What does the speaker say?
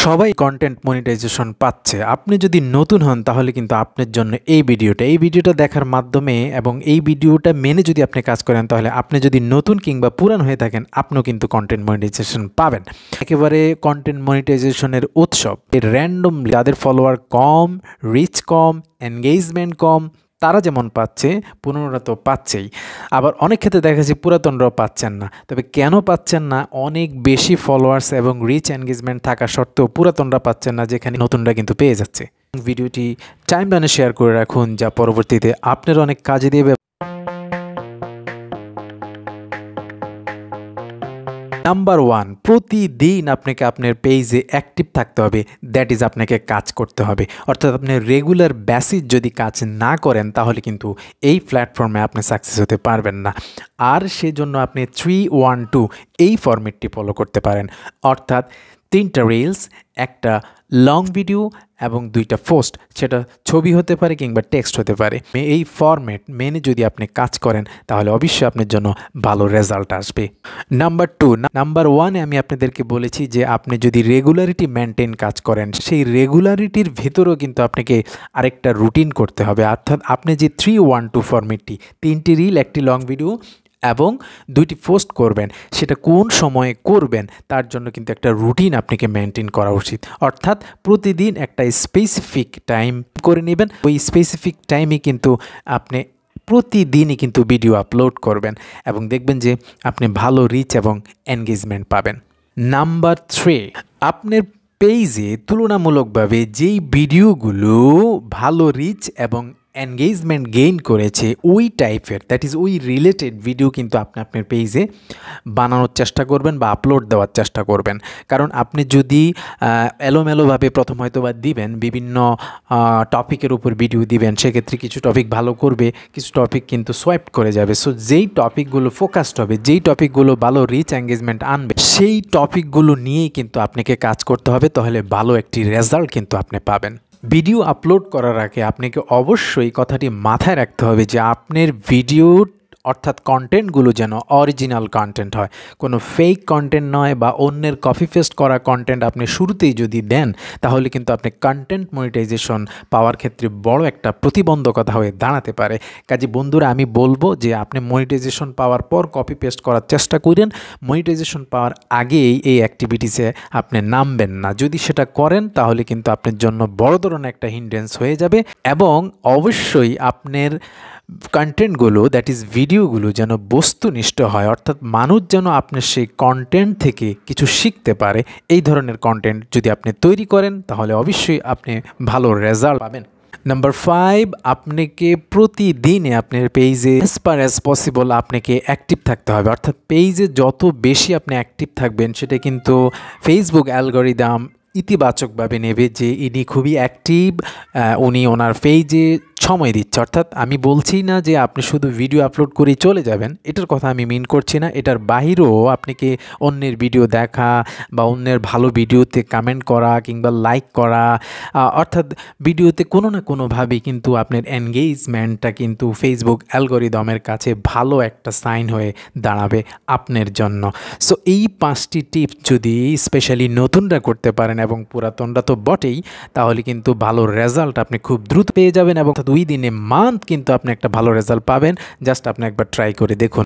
সবাই content monetization পাচ্ছে। আপনি যদি নতুন হন তাহলে কিন্তু আপনার জন্য এই ভিডিওটা দেখার মাধ্যমে এবং এই ভিডিওটা মেনে যদি আপনি কাজ করেন তাহলে আপনি যদি নতুন কিংবা পুরান হয়ে থাকেন আপনিও কিন্তু কন্টেন্ট মনিটাইজেশন পাবেন। একেবারে কন্টেন্ট মনিটাইজেশনের উৎসব। র্যান্ডম যাদের ফলোয়ার কম, রিচ কম, এনগেজমেন্ট কম, তারা যেমন পাচ্ছে পুরনোরা তো পাচ্ছেই। আবার অনেক ক্ষেত্রে দেখা যাচ্ছে পুরাতনরাও পাচ্ছেন না। তবে কেন পাচ্ছেন না? অনেক বেশি ফলোয়ার্স এবং রিচ এনগেজমেন্ট থাকা সত্ত্বেও পুরাতনরা পাচ্ছেন না, যেখানে নতুনরা কিন্তু পেয়ে যাচ্ছে। ভিডিওটি টাইমলাইনে শেয়ার করে রাখুন, যা পরবর্তীতে আপনার অনেক কাজে দেবে। নাম্বার 1, প্রতিদিন আপনাকে আপনার পেজে অ্যাক্টিভ থাকতে হবে। দ্যাট ইজ আপনাকে কাজ করতে হবে। অর্থাৎ আপনি রেগুলার বেসিস যদি কাজ না করেন তাহলে কিন্তু এই প্ল্যাটফর্মে আপনি সাকসেস হতে পারবেন না। আর সেজন্য আপনি 3-1-2 এই ফরম্যাটটি ফলো করতে পারেন। অর্থাৎ 3টা রিলস, একটা লং ভিডিও এবং 2টা পোস্ট, সেটা ছবি হতে পারে কিংবা টেক্সট হতে পারে। এই ফরম্যাট মেনে যদি আপনি কাজ করেন তাহলে অবশ্যই আপনার জন্য ভালো রেজাল্ট আসবে। নাম্বার 1-এ আমি আপনাদেরকে বলেছি যে আপনি যদি রেগুলারিটি মেনটেন কাজ করেন, সেই রেগুলারিটির ভেতরেও কিন্তু আপনাকে আরেকটা রুটিন করতে হবে। অর্থাৎ আপনি যে 3-1-2 ফরম্যাটটি, 3টি রিল, একটি লং ভিডিও এবং 2টি পোস্ট করবেন, সেটা কোন সময়ে করবেন তার জন্য কিন্তু একটা রুটিন আপনাকে মেনটেন করা উচিত। অর্থাৎ প্রতিদিন একটা স্পেসিফিক টাইম করে নেবেন। ওই স্পেসিফিক টাইমে কিন্তু আপনি প্রতিদিনই কিন্তু ভিডিও আপলোড করবেন এবং দেখবেন যে আপনি ভালো রিচ এবং এনগেজমেন্ট পাবেন। নাম্বার 3, আপনার পেজে তুলনামূলকভাবে যেই ভিডিওগুলো ভালো রিচ এবং এনগেজমেন্ট গেইন করেছে ওই টাইপের, দ্যাট ইজ ওই রিলেটেড ভিডিও কিন্তু আপনি আপনার পেজে বানানোর চেষ্টা করবেন বা আপলোড দেওয়ার চেষ্টা করবেন। কারণ আপনি যদি এলোমেলোভাবে প্রথম হয়তো বা দিবেন, বিভিন্ন টপিকের উপর ভিডিও দিবেন, সেক্ষেত্রে কিছু টপিক ভালো করবে, কিছু টপিক কিন্তু সোয়াইপ করে যাবে। সো যেই টপিকগুলো ফোকাসড হবে, যেই টপিকগুলো ভালো রিচ এনগেজমেন্ট আনবে, সেই টপিকগুলো নিয়েই কিন্তু আপনাকে কাজ করতে হবে। তাহলে ভালো একটি রেজাল্ট কিন্তু আপনি পাবেন। ভিডিও আপলোড করার আগে আপনাকে অবশ্যই কথাটি মাথায় রাখতে হবে যে আপনার ভিডিও অর্থাৎ কন্টেন্টগুলো যেন অরিজিনাল কন্টেন্ট হয়, কোনো ফেক কন্টেন্ট নয় বা অন্যের কপি পেস্ট করা কন্টেন্ট আপনি শুরুতেই যদি দেন তাহলে কিন্তু আপনি কন্টেন্ট মনিটাইজেশন পাওয়ার ক্ষেত্রে বড় একটা প্রতিবন্ধকতা হয়ে দাঁড়াতে পারে। কাজে বন্ধুরা, আমি বলবো যে আপনি মনিটাইজেশন পাওয়ার পর কপি পেস্ট করার চেষ্টা করেন। মনিটাইজেশন পাওয়ার আগেই এই অ্যাক্টিভিটিসে আপনি নামবেন না। যদি সেটা করেন তাহলে কিন্তু আপনার জন্য বড় ধরনের একটা হিন্ড্রেন্স হয়ে যাবে। এবং অবশ্যই আপনার কন্টেন্টগুলো, দ্যাট ইজ ভিডিওগুলো যেন বস্তুনিষ্ঠ হয়, অর্থাৎ মানুষ যেন আপনার সেই কন্টেন্ট থেকে কিছু শিখতে পারে। এই ধরনের কন্টেন্ট যদি আপনি তৈরি করেন তাহলে অবশ্যই আপনি ভালো রেজাল্ট পাবেন। নাম্বার 5, আপনাকে প্রতিদিনে আপনার পেজে অ্যাজ পার অ্যাজ পসিবল আপনাকে অ্যাক্টিভ থাকতে হবে। অর্থাৎ পেজে যত বেশি আপনি অ্যাক্টিভ থাকবেন সেটা কিন্তু ফেসবুক অ্যালগরিদম ইতিবাচকভাবে নেবে যে ইনি খুবই অ্যাক্টিভ, উনি ওনার পেজে সময় দিচ্ছে। অর্থাৎ আমি বলছি না যে আপনি শুধু ভিডিও আপলোড করেই চলে যাবেন, এটার কথা আমি মিন করছি না। এটার বাহিরেও আপনাকে অন্যের ভিডিও দেখা বা অন্যের ভালো ভিডিওতে কমেন্ট করা কিংবা লাইক করা, অর্থাৎ ভিডিওতে কোনো না কোনোভাবেই কিন্তু আপনার এনগেজমেন্টটা কিন্তু ফেসবুক অ্যালগরিদমের কাছে ভালো একটা সাইন হয়ে দাঁড়াবে আপনার জন্য। সো এই 5টি টিপস যদি স্পেশালি নতুনরা করতে পারেন এবং পুরাতনরা তো বটেই, তাহলে কিন্তু ভালো রেজাল্ট আপনি খুব দ্রুত পেয়ে যাবেন এবং 2 দিনে মান্থ কিন্তু আপনি একটা ভালো রেজাল্ট পাবেন। জাস্ট আপনি একবার ট্রাই করে দেখুন।